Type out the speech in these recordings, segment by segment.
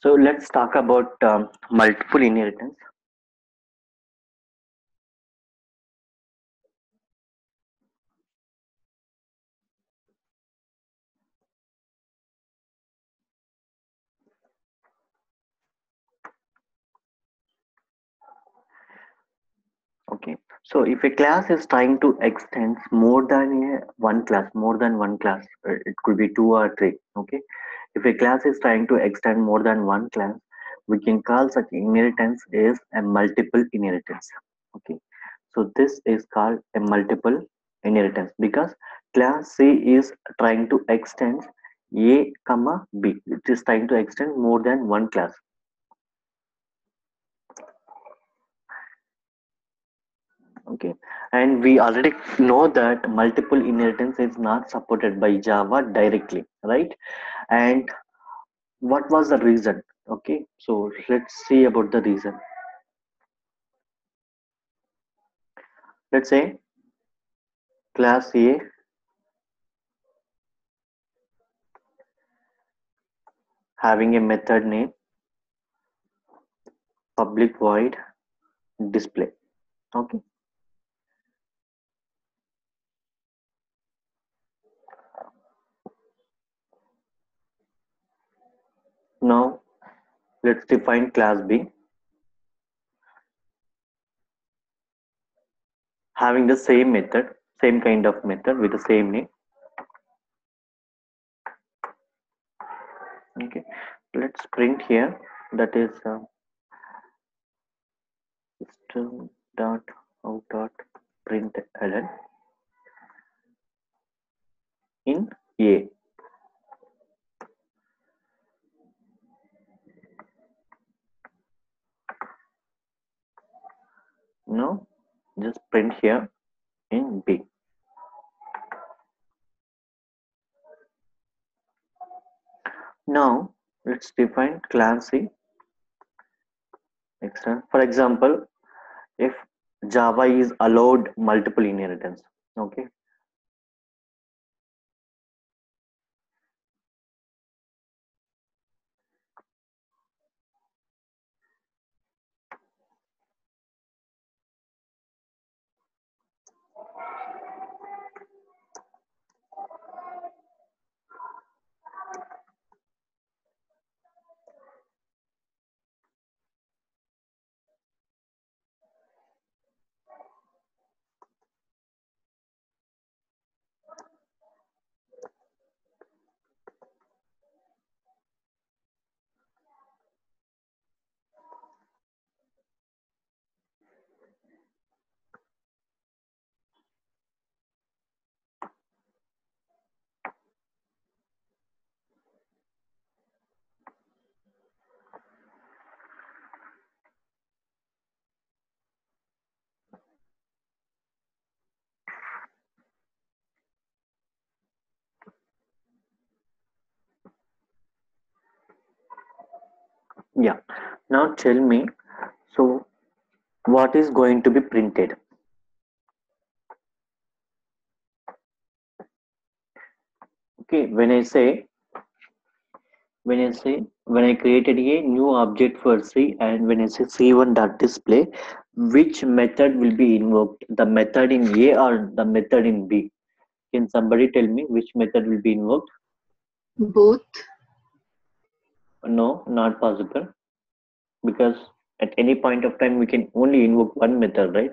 So let's talk about multiple inheritance. Okay, so if a class is trying to extend more than one class, it could be two or three. Okay, if a class is trying to extend more than one class, we can call such inheritance is a multiple inheritance. Okay, so this is called a multiple inheritance because class C is trying to extend A comma B. It is trying to extend more than one class. Okay, and we already know that multiple inheritance is not supported by Java directly, right? And what was the reason? Okay, so let's see about the reason. Let's say class A having a method name public void display. Okay, now let's define class B having the same method, same kind of method with the same name. Okay, let's print here, that is system dot out dot println in A. Now just print here in B. Now let's define class C external. For example, if Java is allowed multiple inheritance. Okay, yeah. Now tell me, so what is going to be printed? Okay, when I created a new object for C, and when I say C1 dot display, which method will be invoked? The method in A or the method in B? Can somebody tell me which method will be invoked? Both. No, not possible, because at any point of time we can only invoke one method, right?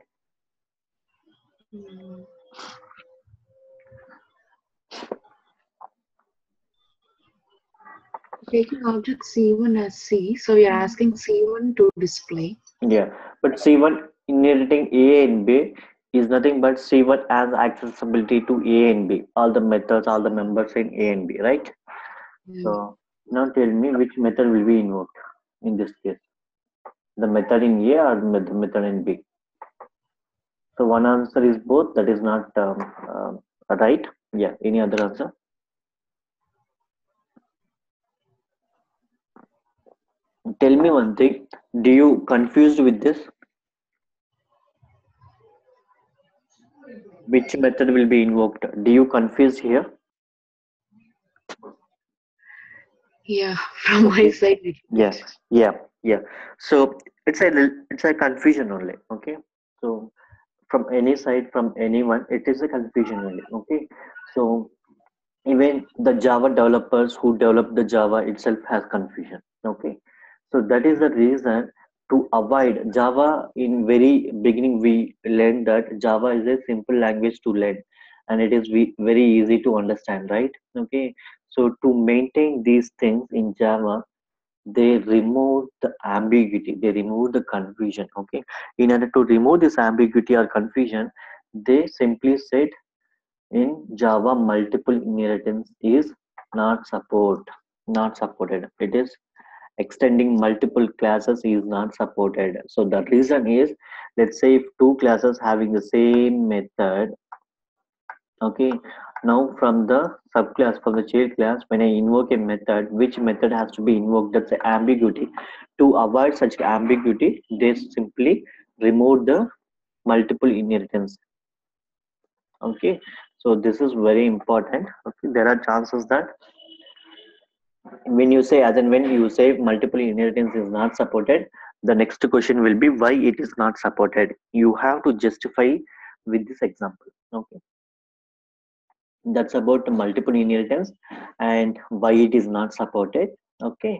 Mm. Taking object C1 as C, so you're asking C1 to display. Yeah, but C1 inheriting A and B is nothing but C1 has accessibility to A and B, all the methods, all the members in A and B, right? Yeah. So now tell me which method will be invoked in this case, the method in A or the method in B? So one answer is both, that is not right. Yeah, any other answer? Tell me one thing, do you confused with this? Which method will be invoked? Do you confuse here? Yeah, from my Okay. side, little Yeah, bit. yeah, yeah. So it's a confusion only. Okay. So from any side, from anyone, it is a confusion only. Okay. So even the Java developers who develop the Java itself has confusion. Okay. So that is the reason, to avoid Java. In very beginning we learned that Java is a simple language to learn, and it is very easy to understand, right? Okay. So to maintain these things in Java, they remove the ambiguity, they remove the confusion. Okay. In order to remove this ambiguity or confusion, they simply said in Java multiple inheritance is not supported. It is extending multiple classes is not supported. So the reason is, let's say if two classes having the same method. Okay. Now from the subclass, from the child class, when I invoke a method, which method has to be invoked, that's the ambiguity. To avoid such ambiguity, they simply remove the multiple inheritance. Okay. So this is very important. Okay. There are chances that when you say, as and when you say multiple inheritance is not supported, the next question will be why it is not supported. You have to justify with this example. Okay. That's about multiple inheritance and why it is not supported. Okay.